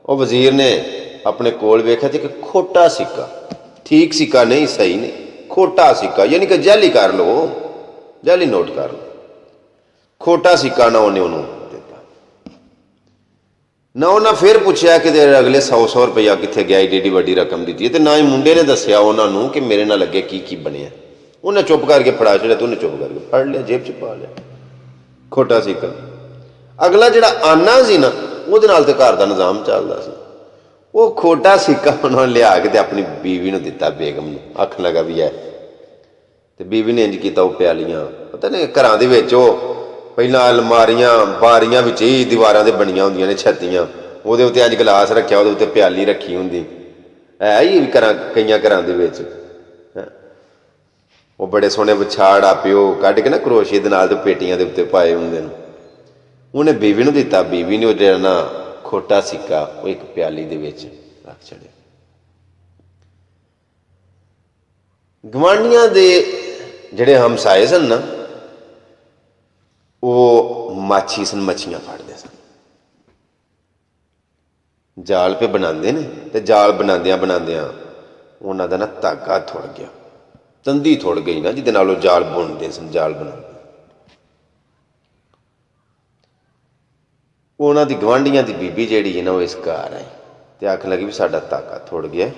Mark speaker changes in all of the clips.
Speaker 1: ਉਹ ਵਜ਼ੀਰ ਨੇ ਆਪਣੇ ਕੋਲ ਵੇਖਿਆ ਤੇ ਇੱਕ ਖੋਟਾ ਸਿੱਕਾ, ਠੀਕ ਸਿੱਕਾ ਨਹੀਂ, ਸਹੀ ਨਹੀਂ, ਖੋਟਾ ਸਿੱਕਾ, ਯਾਨੀ ਕਿ ਜਾਲੀ ਕਰ ਲਓ, ਜਾਲੀ ਨੋਟ ਕਰ ਲਓ। ਖੋਟਾ ਸਿੱਕਾ ਨਾ ਉਹਨੇ ਉਹਨੂੰ ਦਿੱਤਾ। ਨਾ ਉਹਨਾਂ ਫਿਰ ਪੁੱਛਿਆ ਕਿ ਅਗਲੇ 100 ਰੁਪਇਆ ਕਿੱਥੇ ਗਿਆ, ਏਡੀ ਵੱਡੀ ਰਕਮ ਦਿੱਤੀ ਹੈ। ਤੇ ਨਾ ਹੀ ਮੁੰਡੇ ਨੇ ਦੱਸਿਆ ਉਹਨਾਂ ਨੂੰ ਕਿ ਮੇਰੇ ਨਾਲ ਅੱਗੇ ਕੀ ਕੀ ਬਣਿਆ। ਉਹਨੇ ਚੁੱਪ ਕਰਕੇ ਫੜਾ ਛੜਿਆ ਤੇ ਉਹਨੇ ਚੁੱਪ ਕਰਕੇ ਫੜ ਲਿਆ, ਜੇਬ 'ਚ ਪਾ ਲਿਆ ਖੋਟਾ ਸਿੱਕਾ। ਅਗਲਾ ਜਿਹੜਾ ਆਨਾ ਸੀ ਨਾ, ਉਹਦੇ ਨਾਲ ਤੇ ਘਰ ਦਾ ਨਿਜ਼ਾਮ ਚੱਲਦਾ ਸੀ। ਉਹ ਖੋਟਾ ਸਿੱਕਾ ਉਹਨਾਂ ਨੇ ਲਿਆ ਕੇ ਤੇ ਆਪਣੀ ਬੀਵੀ ਨੂੰ ਦਿੱਤਾ, ਬੇਗਮ ਨੂੰ। ਆਖਣ ਲੱਗਾ ਵੀ ਹੈ। ਤੇ ਬੀਵੀ ਨੇ ਇੰਝ ਕੀਤਾ, ਉਹ ਪਿਆਲੀਆਂ ਪਤਾ ਨਹੀਂ ਘਰਾਂ ਦੇ ਵਿੱਚ ਉਹ ਪਹਿਲਾਂ ਅਲਮਾਰੀਆਂ ਬਾਰੀਆਂ ਵਿੱਚ ਹੀ ਦੀਵਾਰਾਂ ਦੇ ਬਣੀਆਂ ਹੁੰਦੀਆਂ ਨੇ ਛੱਤੀਆਂ, ਉਹਦੇ ਉੱਤੇ ਅੱਜ ਗਲਾਸ ਰੱਖਿਆ, ਉਹਦੇ ਉੱਤੇ ਪਿਆਲੀ ਰੱਖੀ ਹੁੰਦੀ ਹੈ ਹੀ ਕਈਆਂ ਘਰਾਂ ਦੇ ਵਿੱਚ। ਉਹ ਬੜੇ ਸੋਹਣੇ ਵਿਛਾੜ ਆਪੇ ਉਹ ਕੱਢ ਕੇ ਨਾ ਕਰੋਸ਼ੀਏ ਦੇ ਨਾਲ ਤੇ ਪੇਟੀਆਂ ਦੇ ਉੱਤੇ ਪਾਏ ਹੁੰਦੇ ਨੇ। ਉਹਨੇ ਬੀਵੀ ਨੂੰ ਦਿੱਤਾ। ਬੀਵੀ ਨੇ ਉਹ ਜਿਹੜਾ ਨਾ ਖੋਟਾ ਸਿੱਕਾ ਉਹ ਇੱਕ ਪਿਆਲੀ ਦੇ ਵਿੱਚ ਰੱਖ ਛੱਡਿਆ। ਗਵਾਂਢੀਆਂ ਦੇ ਜਿਹੜੇ ਹਮਸਾਏ ਸਨ ਨਾ, ਉਹ ਮਾਛੀ ਸਨ, ਮੱਛੀਆਂ ਫੜਦੇ ਸਨ। ਜਾਲ ਪੇ ਬਣਾਉਂਦੇ ਨੇ ਤੇ ਜਾਲ ਬਣਾਉਂਦਿਆਂ ਬਣਾਉਂਦਿਆਂ ਉਹਨਾਂ ਦਾ ਨਾ ਧਾਗਾ ਥੁੜ ਗਿਆ, ਤੰਦੀ ਥੁੜ ਗਈ ਨਾ ਜਿਹਦੇ ਨਾਲ ਉਹ ਜਾਲ ਬੁਣਦੇ ਸਨ, ਜਾਲ ਬਣਾਉਂਦੇ। ਉਹਨਾਂ ਦੀ ਗਵਾਂਢੀਆਂ ਦੀ ਬੀਬੀ ਜਿਹੜੀ ਹੈ ਨਾ, ਉਹ ਇਸ ਘਰ ਆਈ ਤੇ ਆਖਣ ਲੱਗੀ ਵੀ ਸਾਡਾ ਧਾਗਾ ਥੁੜ ਗਿਆ,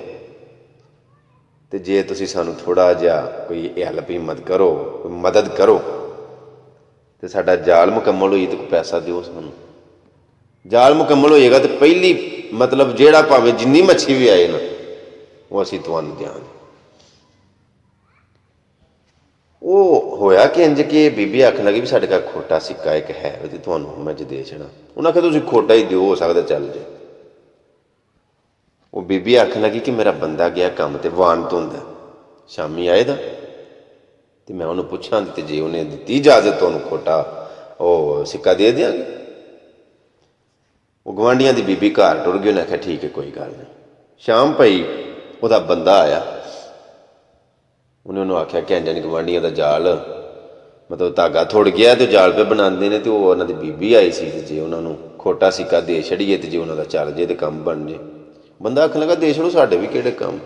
Speaker 1: ਤੇ ਜੇ ਤੁਸੀਂ ਸਾਨੂੰ ਥੋੜ੍ਹਾ ਜਿਹਾ ਕੋਈ ਹੈਲਪ ਹਿੰਮਤ ਕਰੋ, ਕੋਈ ਮਦਦ ਕਰੋ ਤੇ ਸਾਡਾ ਜਾਲ ਮੁਕੰਮਲ ਹੋਈ ਤੇ ਕੋਈ ਪੈਸਾ ਦਿਓ ਸਾਨੂੰ। ਜਾਲ ਮੁਕੰਮਲ ਹੋ ਜਾਏਗਾ ਤੇ ਪਹਿਲੀ ਮਤਲਬ ਜਿਹੜਾ ਭਾਵੇਂ ਜਿੰਨੀ ਮੱਛੀ ਵੀ ਆਏ ਨਾ, ਉਹ ਅਸੀਂ ਤੁਹਾਨੂੰ ਦਿਆਂਗੇ। ਉਹ ਹੋਇਆ ਕਿ ਇੰਝ ਕਿ ਬੀਬੀ ਆਖਣ ਲੱਗੀ ਵੀ ਸਾਡੇ ਘਰ ਖੋਟਾ ਸਿੱਕਾ ਇੱਕ ਹੈ ਤੇ ਤੁਹਾਨੂੰ ਮੈਂ ਦੇ ਛੱਡਾਂ। ਉਹਨਾਂ ਆਖਿਆ ਤੁਸੀਂ ਖੋਟਾ ਹੀ ਦਿਓ, ਹੋ ਸਕਦਾ ਚੱਲ ਜੇ। ਉਹ ਬੀਬੀ ਆਖਣ ਲੱਗੀ ਕਿ ਮੇਰਾ ਬੰਦਾ ਗਿਆ ਕੰਮ ਤੇ, ਵਾਨ ਤੋਂ ਹੁੰਦਾ, ਸ਼ਾਮੀ ਆਏਗਾ ਤੇ ਮੈਂ ਉਹਨੂੰ ਪੁੱਛਾਂਗੀ ਤੇ ਜੇ ਉਹਨੇ ਦਿੱਤੀ ਇਜਾਜ਼ਤ ਤੁਹਾਨੂੰ ਖੋਟਾ ਉਹ ਸਿੱਕਾ ਦੇ ਦਿਆਂਗੇ। ਉਹ ਗਵਾਂਢੀਆਂ ਦੀ ਬੀਬੀ ਘਰ ਟੁਰ ਗਈ। ਉਹਨੇ ਆਖਿਆ ਠੀਕ ਹੈ, ਕੋਈ ਗੱਲ ਨਹੀਂ। ਸ਼ਾਮ ਪਈ, ਉਹਦਾ ਬੰਦਾ ਆਇਆ। ਉਹਨੇ ਉਹਨੂੰ ਆਖਿਆ ਕਿ ਇੰਝ ਗਵਾਂਢੀਆਂ ਦਾ ਜਾਲ ਮਤਲਬ ਧਾਗਾ ਥੁੜ ਗਿਆ ਤੇ ਜਾਲ ਪੇ ਬਣਾਉਂਦੇ ਨੇ, ਤੇ ਉਹ ਉਹਨਾਂ ਦੀ ਬੀਬੀ ਆਈ ਸੀ ਤੇ ਜੇ ਉਹਨਾਂ ਨੂੰ ਖੋਟਾ ਸਿੱਕਾ ਦੇ ਛੜੀਏ ਤੇ ਜੇ ਉਹਨਾਂ ਦਾ ਚੱਲ ਜੇ ਤੇ ਕੰਮ ਬਣ ਜੇ। ਬੰਦਾ ਆਖਣ ਲੱਗਾ ਦੇ ਛੜੋ, ਸਾਡੇ ਵੀ ਕਿਹੜੇ ਕੰਮ।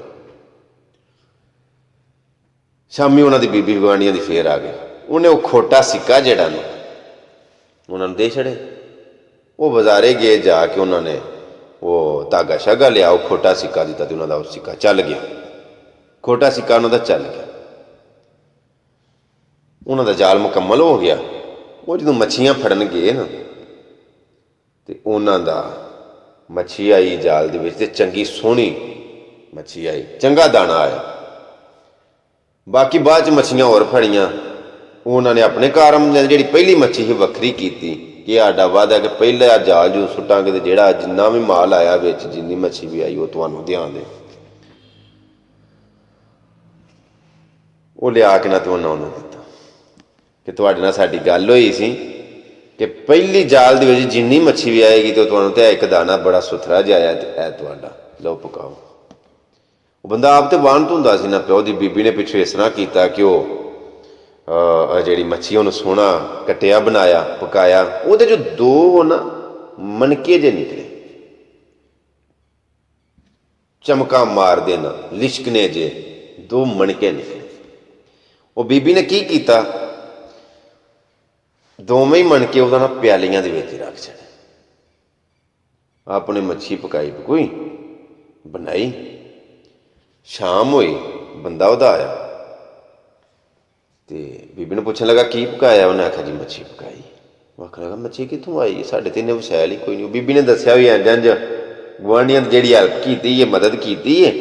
Speaker 1: ਸ਼ਾਮੀ ਉਹਨਾਂ ਦੀ ਬੀਬੀ ਗਵਾਂਢੀਆਂ ਦੀ ਫੇਰ ਆ ਗਈ। ਉਹਨੇ ਉਹ ਖੋਟਾ ਸਿੱਕਾ ਜਿਹੜਾ ਨਾ ਉਹਨਾਂ ਨੂੰ ਦੇ ਛੜੇ। ਉਹ ਬਾਜ਼ਾਰੇ ਗਏ, ਜਾ ਕੇ ਉਹਨਾਂ ਨੇ ਉਹ ਧਾਗਾ ਸ਼ਾਗਾ ਲਿਆ, ਉਹ ਖੋਟਾ ਸਿੱਕਾ ਦਿੱਤਾ ਤੇ ਉਹਨਾਂ ਦਾ ਉਹ ਸਿੱਕਾ ਚੱਲ ਗਿਆ। ਖੋਟਾ ਸਿੱਕਾ ਉਹਨਾਂ ਦਾ ਚੱਲ ਗਿਆ। ਉਹਨਾਂ ਦਾ ਜਾਲ ਮੁਕੰਮਲ ਹੋ ਗਿਆ। ਉਹ ਜਦੋਂ ਮੱਛੀਆਂ ਫੜਨ ਗਏ ਨਾ ਤੇ ਉਹਨਾਂ ਦਾ ਮੱਛੀ ਆਈ ਜਾਲ ਦੇ ਵਿੱਚ ਤੇ ਚੰਗੀ ਸੋਹਣੀ ਮੱਛੀ ਆਈ, ਚੰਗਾ ਦਾਣਾ ਆਇਆ। ਬਾਕੀ ਬਾਅਦ 'ਚ ਮੱਛੀਆਂ ਹੋਰ ਫੜੀਆਂ। ਉਹਨਾਂ ਨੇ ਆਪਣੇ ਕਾਰਮ ਜਿਹੜੀ ਪਹਿਲੀ ਮੱਛੀ ਸੀ ਵੱਖਰੀ ਕੀਤੀ ਕਿ ਸਾਡਾ ਵਾਅਦਾ ਕਿ ਪਹਿਲਾ ਜਾਲ ਜੂ ਸੁੱਟਾਂਗੇ ਤੇ ਜਿਹੜਾ ਜਿੰਨਾ ਵੀ ਮਾਲ ਆਇਆ ਵਿੱਚ, ਜਿੰਨੀ ਮੱਛੀ ਵੀ ਆਈ ਉਹ ਤੁਹਾਨੂੰ ਦਿਆਂਗੇ। ਉਹ ਲਿਆ ਕੇ ਨਾ ਤੇ ਉਹਨਾਂ ਉਹਨੂੰ ਦਿੱਤਾ ਕਿ ਤੁਹਾਡੇ ਨਾਲ ਸਾਡੀ ਗੱਲ ਹੋਈ ਸੀ ਕਿ ਪਹਿਲੀ ਜਾਲ ਦੇ ਵਿੱਚ ਜਿੰਨੀ ਮੱਛੀ ਵੀ ਆਏਗੀ ਤੇ ਤੁਹਾਨੂੰ ਤੇ ਇੱਕ ਦਾਣਾ ਬੜਾ ਸੁਥਰਾ ਜਿਹਾ ਆਇਆ ਤੇ ਇਹ ਤੁਹਾਡਾ, ਲਓ ਪਕਾਓ। ਉਹ ਬੰਦਾ ਆਪ ਤੇ ਵਾਹਨ ਧੁੰਦਾ ਸੀ ਨਾ, ਪਿਓ ਦੀ ਬੀਬੀ ਨੇ ਪਿੱਛੋਂ ਇਸ ਤਰ੍ਹਾਂ ਕੀਤਾ ਕਿ ਉਹ ਜਿਹੜੀ ਮੱਛੀ ਉਹਨੂੰ ਸੋਹਣਾ ਕੱਟਿਆ, ਬਣਾਇਆ, ਪਕਾਇਆ। ਉਹਦੇ 'ਚੋਂ ਦੋ ਨਾ ਮਣਕੇ ਜਿਹੇ ਨਿਕਲੇ, ਚਮਕਾ ਮਾਰਦੇ ਨਾ, ਲਿਸ਼ਕਨੇ ਜਿਹੇ ਦੋ ਮਣਕੇ ਨਿਕਲੇ। ਉਹ ਬੀਬੀ ਨੇ ਕੀ ਕੀਤਾ, ਦੋਵੇਂ ਹੀ ਮਣਕੇ ਉਹਦਾ ਨਾ ਪਿਆਲੀਆਂ ਦੇ ਵਿੱਚ ਰੱਖ ਛੱਡੇ। ਆਪਣੀ ਮੱਛੀ ਪਕਾਈ ਪਕੂਈ ਬਣਾਈ। ਸ਼ਾਮ ਹੋਈ, ਬੰਦਾ ਉਹਦਾ ਆਇਆ ਤੇ ਬੀਬੀ ਨੂੰ ਪੁੱਛਣ ਲੱਗਾ ਕੀ ਪਕਾਇਆ। ਉਹਨੇ ਆਖਿਆ ਜੀ ਮੱਛੀ ਪਕਾਈ। ਉਹ ਆਖਣ ਲੱਗਾ ਮੱਛੀ ਕਿੱਥੋਂ ਆਈ, ਸਾਡੇ ਤੇ ਇੰਨੇ ਵਸੈਲ ਹੀ ਕੋਈ ਨਹੀਂ। ਬੀਬੀ ਨੇ ਦੱਸਿਆ ਵੀ ਇੰਝ ਇੰਝ ਗੁਆਂਢੀਆਂ ਦੀ ਜਿਹੜੀ ਹੈਲਪ ਕੀਤੀ ਹੈ, ਮਦਦ ਕੀਤੀ ਹੈ,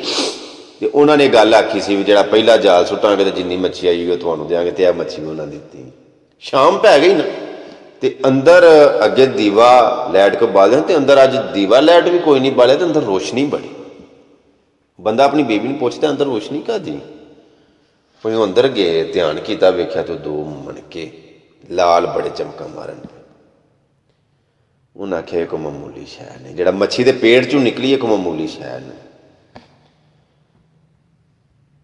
Speaker 1: ਤੇ ਉਹਨਾਂ ਨੇ ਗੱਲ ਆਖੀ ਸੀ ਵੀ ਜਿਹੜਾ ਪਹਿਲਾ ਜਾਲ ਸੁੱਟਾਂਗੇ ਤੇ ਜਿੰਨੀ ਮੱਛੀ ਆਈ ਉਹ ਤੁਹਾਨੂੰ ਦਿਆਂਗੇ, ਤੇ ਇਹ ਮੱਛੀ ਉਹਨਾਂ ਨੇ ਦਿੱਤੀ। ਸ਼ਾਮ ਪੈ ਗਈ ਨਾ ਤੇ ਅੰਦਰ ਅੱਗੇ ਦੀਵਾ ਲਾਈਟ ਕੋ ਬਾਲਿਆ ਤੇ ਅੰਦਰ ਅੱਜ ਦੀਵਾ ਲਾਈਟ ਵੀ ਕੋਈ ਨਹੀਂ ਬਾਲਿਆ ਤੇ ਅੰਦਰ ਰੋਸ਼ਨੀ ਬੜੀ। ਬੰਦਾ ਆਪਣੀ ਬੀਬੀ ਨੂੰ ਪੁੱਛਦਾ ਅੰਦਰ ਰੋਸ਼ਨੀ ਕਾਹਦੀ। ਉਹ ਅੰਦਰ ਗਏ, ਧਿਆਨ ਕੀਤਾ, ਵੇਖਿਆ ਤੇ ਦੋ ਮਣਕੇ ਲਾਲ ਬੜੇ ਚਮਕਾਂ ਮਾਰਨ। ਉਹਨਾਂ ਆਖਿਆ ਇੱਕ ਮਾਮੂਲੀ ਸ਼ੈ ਨੇ, ਜਿਹੜਾ ਮੱਛੀ ਦੇ ਪੇਟ 'ਚੋਂ ਨਿਕਲੀ ਇੱਕ ਮਾਮੂਲੀ ਸ਼ੈ ਨੇ।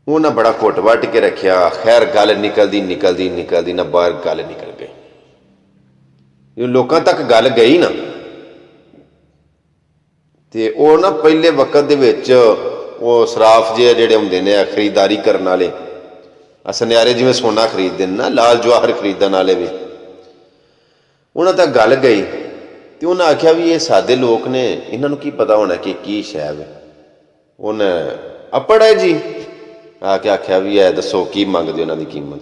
Speaker 1: ਉਹਨਾਂ ਬੜਾ ਘੁੱਟ ਵੱਟ ਕੇ ਰੱਖਿਆ। ਖੈਰ ਗੱਲ ਨਿਕਲਦੀ ਨਿਕਲਦੀ ਨਿਕਲਦੀ ਨਾ ਬਾਹਰ ਗੱਲ ਨਿਕਲ ਗਈ। ਲੋਕਾਂ ਤੱਕ ਗੱਲ ਗਈ ਨਾ ਤੇ ਉਹ ਨਾ ਪਹਿਲੇ ਵਕਤ ਦੇ ਵਿੱਚ ਉਹ ਸਰਾਫ ਜਿਹੇ ਜਿਹੜੇ ਹੁੰਦੇ ਨੇ ਖਰੀਦਦਾਰੀ ਕਰਨ ਵਾਲੇ ਸੁਨਿਆਰੇ, ਜਿਵੇਂ ਸੋਨਾ ਖਰੀਦਦੇ ਨੇ ਨਾ, ਲਾਲ ਜਵਾਹਰ ਖਰੀਦਣ ਵਾਲੇ ਵੀ, ਉਹਨਾਂ ਤੱਕ ਗੱਲ ਗਈ ਤੇ ਉਹਨਾਂ ਆਖਿਆ ਵੀ ਇਹ ਸਾਦੇ ਲੋਕ ਨੇ, ਇਹਨਾਂ ਨੂੰ ਕੀ ਪਤਾ ਹੋਣਾ ਕਿ ਕੀ ਸ਼ੈ ਹੈ। ਉਹਨੇ ਅੱਪੜ ਹੈ ਜੀ ਆ ਕੇ ਆਖਿਆ ਵੀ ਇਹ ਦੱਸੋ ਕੀ ਮੰਗਦੇ ਉਹਨਾਂ ਦੀ ਕੀਮਤ।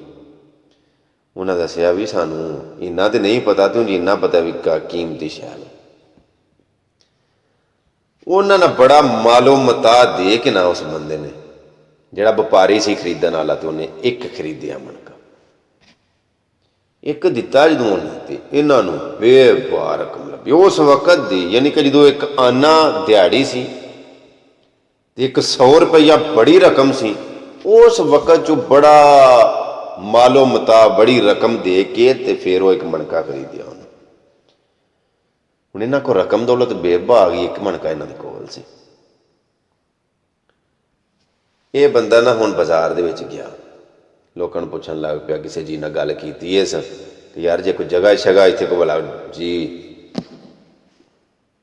Speaker 1: ਉਹਨਾਂ ਦੱਸਿਆ ਵੀ ਸਾਨੂੰ ਇੰਨਾ ਤਾਂ ਨਹੀਂ ਪਤਾ, ਤੂੰ ਜਿੰਨਾ ਪਤਾ ਵੀ ਕੀਮਤੀ ਸ਼ੈ ਹੈ। ਉਹਨਾਂ ਨੇ ਬੜਾ ਮਾਲੋ ਮਤਾ ਦੇ ਕੇ ਨਾ ਉਸ ਬੰਦੇ ਨੇ, ਜਿਹੜਾ ਵਪਾਰੀ ਸੀ ਖਰੀਦਣ ਵਾਲਾ, ਤੇ ਉਹਨੇ ਇੱਕ ਖਰੀਦਿਆ ਮਣਕਾ, ਇੱਕ ਦਿੱਤਾ ਜਦੋਂ ਉਹਨੇ, ਤੇ ਇਹਨਾਂ ਨੂੰ ਬੇਵਾਰ ਰਕਮ ਲੱਭੀ ਉਸ ਵਕਤ ਦੀ। ਯਾਨੀ ਕਿ ਜਦੋਂ ਇੱਕ ਆਨਾ ਦਿਹਾੜੀ ਸੀ ਤੇ ਇੱਕ 100 ਰੁਪਈਆ ਬੜੀ ਰਕਮ ਸੀ, ਉਸ ਵਕਤ 'ਚ ਬੜਾ ਮਾਲੋ ਮਤਾ ਬੜੀ ਰਕਮ ਦੇ ਕੇ ਤੇ ਫਿਰ ਉਹ ਇੱਕ ਮਣਕਾ ਖਰੀਦਿਆ ਉਹਨੇ। ਹੁਣ ਇਹਨਾਂ ਕੋਲ ਰਕਮ ਦੌਲਤ ਬੇਭਾ ਗਈ, ਇੱਕ ਮਣਕਾ ਇਹਨਾਂ ਦੇ ਕੋਲ ਸੀ। ਇਹ ਬੰਦਾ ਨਾ ਹੁਣ ਬਾਜ਼ਾਰ ਦੇ ਵਿੱਚ ਗਿਆ, ਲੋਕਾਂ ਨੂੰ ਪੁੱਛਣ ਲੱਗ ਪਿਆ, ਕਿਸੇ ਜੀ ਨਾਲ ਗੱਲ ਕੀਤੀ ਇਸ ਕਿ ਯਾਰ ਜੇ ਕੋਈ ਜਗ੍ਹਾ ਸ਼ਗਾ ਇੱਥੇ ਕੋਈ ਭਲਾ ਜੀ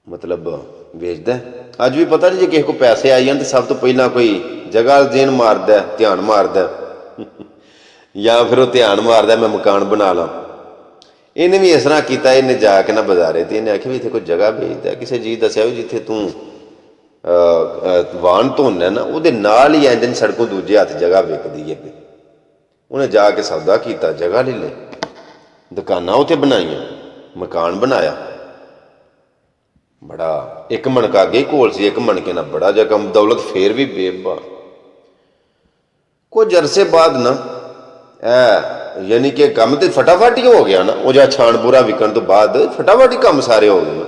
Speaker 1: ਮਤਲਬ ਵੇਚਦਾ। ਅੱਜ ਵੀ ਪਤਾ ਨਹੀਂ, ਜੇ ਕਿਸੇ ਕੋਲ ਪੈਸੇ ਆਈ ਜਾਣ ਤਾਂ ਸਭ ਤੋਂ ਪਹਿਲਾਂ ਕੋਈ ਜਗ੍ਹਾ ਦੇਣ ਮਾਰਦਾ, ਧਿਆਨ ਮਾਰਦਾ, ਜਾਂ ਫਿਰ ਉਹ ਧਿਆਨ ਮਾਰਦਾ ਮੈਂ ਮਕਾਨ ਬਣਾ ਲਾਂ। ਇਹਨੇ ਵੀ ਇਸ ਤਰ੍ਹਾਂ ਕੀਤਾ, ਇਹਨੇ ਜਾ ਕੇ ਨਾ ਬਾਜ਼ਾਰੇ ਤੇ ਇਹਨੇ ਆਖਿਆ ਵੀ ਇੱਥੇ ਕੋਈ ਜਗ੍ਹਾ ਵੇਚਦਾ। ਕਿਸੇ ਜੀ ਦੱਸਿਆ ਵੀ ਜਿੱਥੇ ਤੂੰ ਵਾਹਨ ਧੋਂਦਾ ਨਾ, ਉਹਦੇ ਨਾਲ ਹੀ ਇੰਜਨ ਸੜਕੋਂ ਦੂਜੇ ਹੱਥ ਜਗ੍ਹਾ ਵਿਕਦੀ ਹੈ। ਉਹਨੇ ਜਾ ਕੇ ਸੌਦਾ ਕੀਤਾ, ਜਗ੍ਹਾ ਲੈ ਲਈ, ਦੁਕਾਨਾਂ ਉੱਥੇ ਬਣਾਈਆਂ, ਮਕਾਨ ਬਣਾਇਆ। ਬੜਾ ਇੱਕ ਮਣਕਾ ਅੱਗੇ ਕੋਲ ਸੀ, ਇੱਕ ਮਣਕੇ ਨਾਲ ਬੜਾ ਜਕਮ ਦੌਲਤ, ਫੇਰ ਵੀ ਬੇਬਾ। ਕੁਝ ਅਰਸੇ ਬਾਅਦ ਨਾ ਯਾਨੀ ਕਿ ਕੰਮ ਤੇ ਫਟਾਫਟ ਹੀ ਹੋ ਗਿਆ ਨਾ, ਉਹ ਜਾਂ ਛਾਣ ਬੂਰਾ ਵਿਕਣ ਤੋਂ ਬਾਅਦ ਫਟਾਫਟ ਹੀ ਕੰਮ ਸਾਰੇ ਹੋ ਗਏ।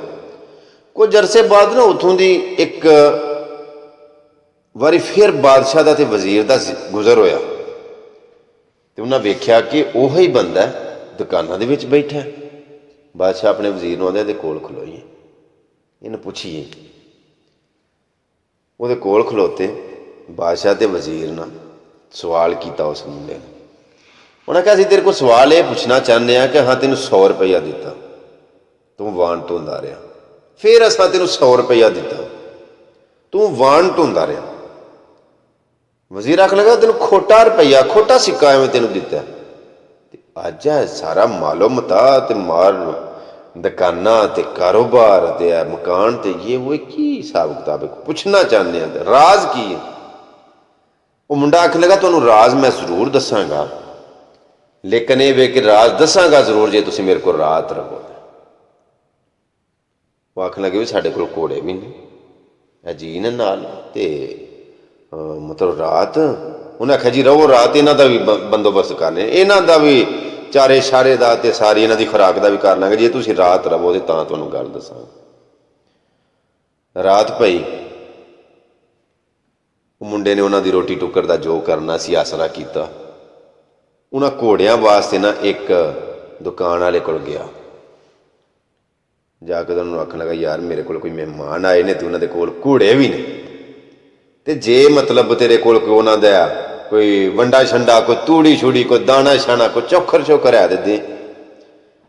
Speaker 1: ਕੁਝ ਅਰਸੇ ਬਾਅਦ ਨਾ ਉੱਥੋਂ ਦੀ ਇੱਕ ਵਾਰੀ ਫਿਰ ਬਾਦਸ਼ਾਹ ਦਾ ਤੇ ਵਜ਼ੀਰ ਦਾ ਗੁਜ਼ਰ ਹੋਇਆ, ਤੇ ਉਹਨਾਂ ਵੇਖਿਆ ਕਿ ਉਹੀ ਬੰਦਾ ਦੁਕਾਨਾਂ ਦੇ ਵਿੱਚ ਬੈਠਾ। ਬਾਦਸ਼ਾਹ ਆਪਣੇ ਵਜ਼ੀਰ ਨੂੰ ਆਂਦੇ ਇਹਦੇ ਕੋਲ ਖਲੋਈਏ, ਇਹਨੂੰ ਪੁੱਛੀਏ। ਉਹਦੇ ਕੋਲ ਖਲੋਤੇ ਬਾਦਸ਼ਾਹ ਤੇ ਵਜ਼ੀਰ ਨਾਲ ਸਵਾਲ ਕੀਤਾ ਉਸ ਮੁੰਡੇ ਨੇ। ਉਹਨੇ ਕਿਹਾ ਅਸੀਂ ਤੇਰੇ ਕੋਲ ਸਵਾਲ ਇਹ ਪੁੱਛਣਾ ਚਾਹੁੰਦੇ ਹਾਂ ਕਿ ਹਾਂ ਤੈਨੂੰ 100 ਰੁਪਈਆ ਦਿੱਤਾ, ਤੂੰ ਵਾਣ ਢੋਂਦਾ ਰਿਹਾ, ਫਿਰ ਅਸਾਂ ਤੈਨੂੰ 100 ਰੁਪਈਆ ਦਿੱਤਾ, ਤੂੰ ਵਾਣ ਢੋਂਦਾ ਰਿਹਾ। ਵਜ਼ੀਰ ਆਖਣ ਲੱਗਾ ਤੈਨੂੰ ਖੋਟਾ ਰੁਪਈਆ, ਖੋਟਾ ਸਿੱਕਾ ਐਵੇਂ ਤੈਨੂੰ ਦਿੱਤਾ। ਤੇ ਅੱਜ ਸਾਰਾ ਮਾਲੋ ਮਤਾ ਤੇ ਮਾਲ, ਦੁਕਾਨਾਂ ਤੇ ਕਾਰੋਬਾਰ ਤੇ ਮਕਾਨ ਤੇ ਇਹ ਉਹ ਕੀ ਹਿਸਾਬ ਕਿਤਾਬ ਪੁੱਛਣਾ ਚਾਹੁੰਦੇ ਆ, ਰਾਜ਼ ਕੀ ਹੈ? ਉਹ ਮੁੰਡਾ ਆਖਣ ਲੱਗਾ ਤੁਹਾਨੂੰ ਰਾਜ਼ ਮੈਂ ਜ਼ਰੂਰ ਦੱਸਾਂਗਾ, ਲੇਕਿਨ ਇਹ ਵੇ ਕਿ ਰਾਜ਼ ਦੱਸਾਂਗਾ ਜ਼ਰੂਰ ਜੇ ਤੁਸੀਂ ਮੇਰੇ ਕੋਲ ਰਾਤ ਰਹੋ। ਉਹ ਆਖਣ ਲੱਗੇ ਵੀ ਸਾਡੇ ਕੋਲ ਘੋੜੇ ਵੀ ਨੇ, ਅਜੀਨ ਨਾਲ, ਤੇ ਮਤਲਬ ਰਾਤ। ਉਹਨੇ ਆਖਿਆ ਜੀ ਰਹੋ ਰਾਤ, ਇਹਨਾਂ ਦਾ ਵੀ ਬੰਦੋਬਸਤ ਕਰ ਲਿਆ, ਇਹਨਾਂ ਦਾ ਵੀ ਚਾਰੇ ਸ਼ਾਰੇ ਦਾ ਤੇ ਸਾਰੀ ਇਹਨਾਂ ਦੀ ਖੁਰਾਕ ਦਾ ਵੀ ਕਰ ਲਾਂਗੇ, ਜੇ ਤੁਸੀਂ ਰਾਤ ਰਹੋ ਤੇ ਤਾਂ ਤੁਹਾਨੂੰ ਗੱਲ ਦੱਸਾਂਗੇ। ਰਾਤ ਪਈ, ਉਹ ਮੁੰਡੇ ਨੇ ਉਹਨਾਂ ਦੀ ਰੋਟੀ ਟੁੱਕਰ ਦਾ ਜੋ ਕਰਨਾ ਸੀ ਆਸਰਾ ਕੀਤਾ। ਉਹਨਾਂ ਘੋੜਿਆਂ ਵਾਸਤੇ ਨਾ ਇੱਕ ਦੁਕਾਨ ਵਾਲੇ ਕੋਲ ਗਿਆ, ਜਾ ਕੇ ਉਹਨੂੰ ਆਖਣ ਲੱਗਾ ਯਾਰ ਮੇਰੇ ਕੋਲ ਕੋਈ ਮਹਿਮਾਨ ਆਏ ਨੇ ਤੇ ਉਹਨਾਂ ਦੇ ਕੋਲ ਘੋੜੇ ਵੀ ਨੇ, ਤੇ ਜੇ ਮਤਲਬ ਤੇਰੇ ਕੋਲ ਕੋਈ ਉਹਨਾਂ ਦਾ ਕੋਈ ਵੰਡਾ ਛੰਡਾ, ਕੋਈ ਤੂੜੀ ਛੂੜੀ, ਕੋਈ ਦਾਣਾ ਛਾਣਾ, ਕੋਈ ਚੋਖਰ ਚੋਖਰ ਹੈ ਦੇ।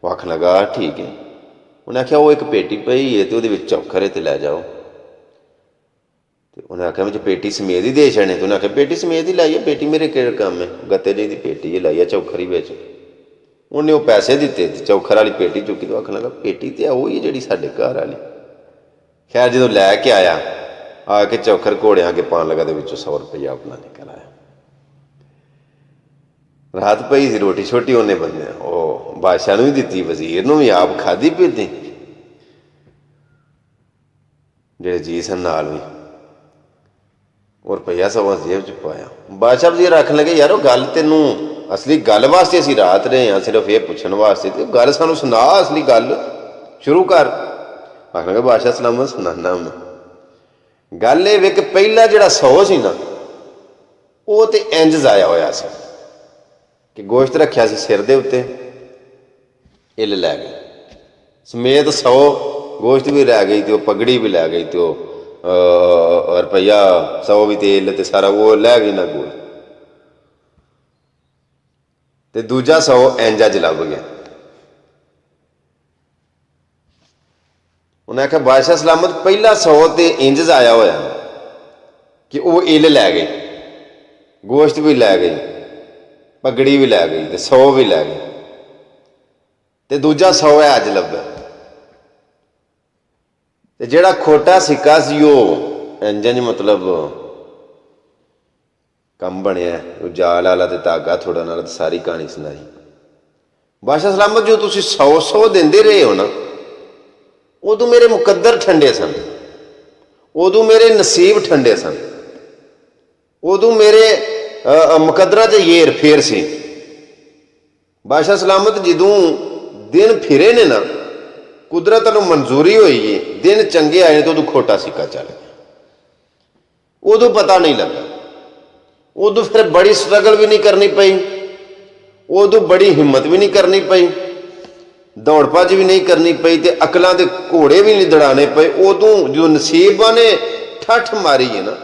Speaker 1: ਉਹ ਆਖਣ ਲੱਗਾ ਠੀਕ ਹੈ। ਉਹਨੇ ਆਖਿਆ ਉਹ ਇੱਕ ਪੇਟੀ ਪਈ ਹੈ ਤੇ ਉਹਦੇ ਵਿੱਚ ਚੋਖਰ ਹੈ ਤੇ ਲੈ ਜਾਓ। ਤੇ ਉਹਨੇ ਆਖਿਆ ਵਿੱਚ ਪੇਟੀ ਸਮੇਤ ਹੀ ਦੇ ਛੱਡਣੇ, ਤੇ ਉਹਨੇ ਆਖਿਆ ਪੇਟੀ ਸਮੇਤ ਹੀ ਲਾਈਏ, ਪੇਟੀ ਮੇਰੇ ਕਿਹੜਾ ਕੰਮ ਹੈ, ਗੱਤੇ ਜੀ ਦੀ ਪੇਟੀ ਲਾਈ ਹੈ ਚੌਖਰੀ ਵਿੱਚ। ਉਹਨੇ ਉਹ ਪੈਸੇ ਦਿੱਤੇ ਤੇ ਚੌਖਰ ਵਾਲੀ ਪੇਟੀ ਚੁੱਕੀ, ਤੋਂ ਆਖਣ ਲੱਗਾ ਪੇਟੀ ਤੇ ਉਹੀ ਜਿਹੜੀ ਸਾਡੇ ਘਰ ਵਾਲੀ। ਖੈਰ ਜਦੋਂ ਲੈ ਕੇ ਆਇਆ, ਆ ਕੇ ਚੌਖਰ ਘੋੜਿਆਂ ਅੱਗੇ ਪਾਉਣ ਲੱਗਾ, ਦੇ ਵਿੱਚੋਂ 100 ਰੁਪਈਆ ਆਪਣਾ ਨਿਕਲ ਆਇਆ। ਰਾਤ ਪਈ ਸੀ, ਰੋਟੀ ਛੋਟੀ ਉਹਨੇ ਬੰਦੇ ਉਹ ਬਾਦਸ਼ਾਹ ਨੂੰ ਵੀ ਦਿੱਤੀ, ਵਜ਼ੀਰ ਨੂੰ ਵੀ, ਆਪ ਖਾਧੀ ਪੀਤੀ, ਜਿਹੜੇ ਜੀ ਸਨ ਨਾਲ ਵੀ, ਉਹ ਰੁਪਈਆ 100 ਜੇਬ ਚ ਪਾਇਆ। ਬਾਦਸ਼ਾਹ ਵਜ਼ੀਰ ਆਖਣ ਲੱਗੇ ਯਾਰ ਉਹ ਗੱਲ ਤੈਨੂੰ ਅਸਲੀ ਗੱਲ ਵਾਸਤੇ ਅਸੀਂ ਰਾਤ ਰਹੇ ਹਾਂ, ਸਿਰਫ ਇਹ ਪੁੱਛਣ ਵਾਸਤੇ, ਤੇ ਗੱਲ ਸਾਨੂੰ ਸੁਣਾ, ਅਸਲੀ ਗੱਲ ਸ਼ੁਰੂ ਕਰ। ਆਖਣ ਲੱਗਾ ਬਾਦਸ਼ਾਹ ਸਲਾਮਤ ਸੁਣਾਨਾ ਮੈਂ। ਗੱਲ ਇਹ ਵੇ ਕਿ ਪਹਿਲਾ ਜਿਹੜਾ 100 ਸੀ ਨਾ, ਉਹ ਤੇ ਇੰਜ ਜ਼ਾਇਆ ਹੋਇਆ ਸੀ ਕਿ ਗੋਸ਼ਤ ਰੱਖਿਆ ਸੀ ਸਿਰ ਦੇ ਉੱਤੇ, ਇੱਲ ਲੈ ਗਏ ਸਮੇਤ 100, ਗੋਸ਼ਤ ਵੀ ਲੈ ਗਈ ਤੇ ਉਹ ਪਗੜੀ ਵੀ ਲੈ ਗਈ, ਤੇ ਉਹ ਰੁਪਈਆ 100 ਵੀ ਤੇ ਇੱਲ ਤੇ ਸਾਰਾ ਉਹ ਲੈ ਗਈ ਨਾ ਗੋਸ਼ਤ, ਤੇ ਦੂਜਾ 100 ਇੰਜ ਅੱਜ ਲੱਭ ਗਿਆ। उन्हें आख्या बादशाह सलामत पहला 100 तो इंज जाया होया कि वो इल लै गई, गोश्त भी लै गई, पगड़ी भी लै गई, तो 100 भी लै गई, तो दूजा 100 है अज लभा। तो जिहड़ा खोटा सिक्का सी वो इंजन मतलब कम बनया, जाल वाला तो धागा थोड़ा नाल सारी कहानी सुनाई। बादशाह सलामत जो तुसीं 100 देंदे रहे हो ना, उदों मेरे मुकद्दर ठंडे सन, उदों मेरे नसीब ठंडे सन, उदों मेरे मुकद्दरां च येर फेर सी। बादशाह सलामत जदों दिन फिरे ने ना, कुदरत नूं मंजूरी हुई है, दिन चंगे आए तो उदों खोटा सिक्का चल गया। उदों पता नहीं लगा, उदों फिर बड़ी स्ट्रगल भी नहीं करनी पई, उदों बड़ी हिम्मत भी नहीं करनी पई, दौड़ भज भी नहीं करनी पई, ते अकलों के घोड़े भी नहीं दौड़ाने पे। उदों जो नसीबा ने ठठ मारी है ना,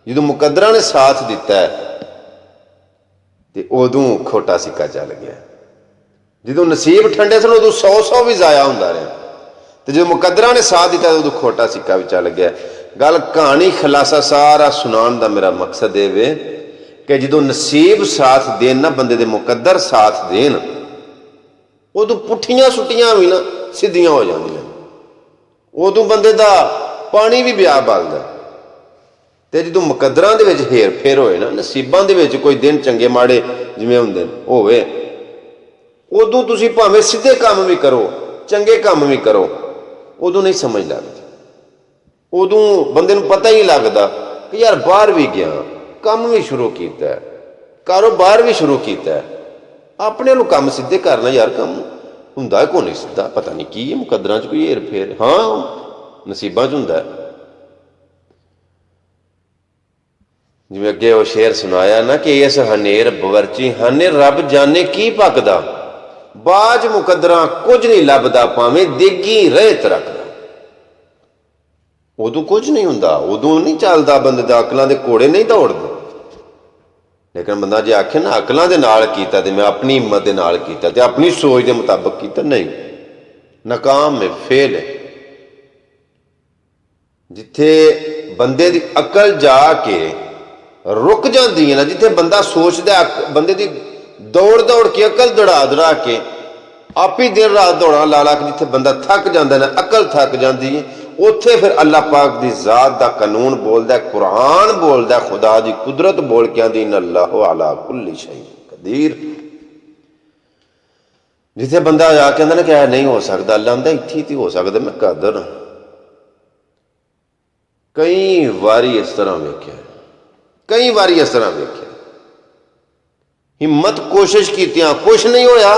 Speaker 1: जो मुकद्दरां ने साथ दिता है, तो उदों खोटा सिक्का चल गया। जो नसीब ठंडे सन उदों 100 भी जाया होंदा रहा, तो जो मुकद्दरां ने साथ दिता उदों खोटा सिक्का भी चल गया। गल कहानी खुलासा सारा सुनाने का मेरा मकसद ये वे कि जो नसीब साथ देन ना, बंदे दे मुकद्दर साथ देन, उदों पुठियां सुटियां भी ना सीधियां हो जांदियां, उदों बंदे दा पानी भी ब्याह बलदा। तो जो मुकद्दरां दे विच हेर फेर होए ना, नसीबां दे विच कोई दिन चंगे माड़े जिवें हुंदे होवे, उदों तुसीं भावें सीधे काम भी करो, चंगे काम भी करो, उदों नहीं समझ लगदी। उदों बंदे नूं पता ही लगदा कि यार बाहर भी गया, काम भी शुरू किया, कारोबार भी शुरू किया, अपने नूं काम सीधे करना यार, काम हुंदा को नहीं सीधा, पता नहीं की है मुकद्दरां च कोई हेर फेर, हाँ नसीबां च हुंदा। जिवें अगे वो शेर सुनाया ना कि इस हनेर बवरची हने रब जाने की पकदा, बाज मुकद्दरां कुछ नहीं लभदा, भावें देगी रेत रखदा। उदों कुछ नहीं हुंदा, उदों नहीं चलदा बंदे दा, अकलां दे घोड़े नहीं दौड़दे। लेकिन बंदा जे आखे ना अकलां दे नाल कीता ते मैं अपनी हिम्मत दे नाल कीता ते अपनी सोच के मुताबिक कीता, नहीं, नाकाम है, फेल है। जिथे बंदे दी अकल जाके रुक जाती है ना, जिथे बंदा सोचता, बंदे दी दौड़ दौड़ के अकल दौड़ा दौड़ा के आप ही दिन रात दौड़ा ला ला के जिथे बंदा थक जाता ना, अकल थक जाती है, उत्थे फिर अल्लाह पाक की जात का कानून बोलता, कुरान बोलता, खुदा की कुदरत बोल के आंदी अल्लाह अला कुल्ली शै कदीर। जिथे बंदा जाके कहता ना कि नहीं हो सकता, अल्लाह आंदा इत्थे ही हो सकता, मैं कादर। कई वारी इस तरह वेख्या, कई बारी इस तरह वेख्या, हिम्मत कोशिश की, कुछ नहीं होया,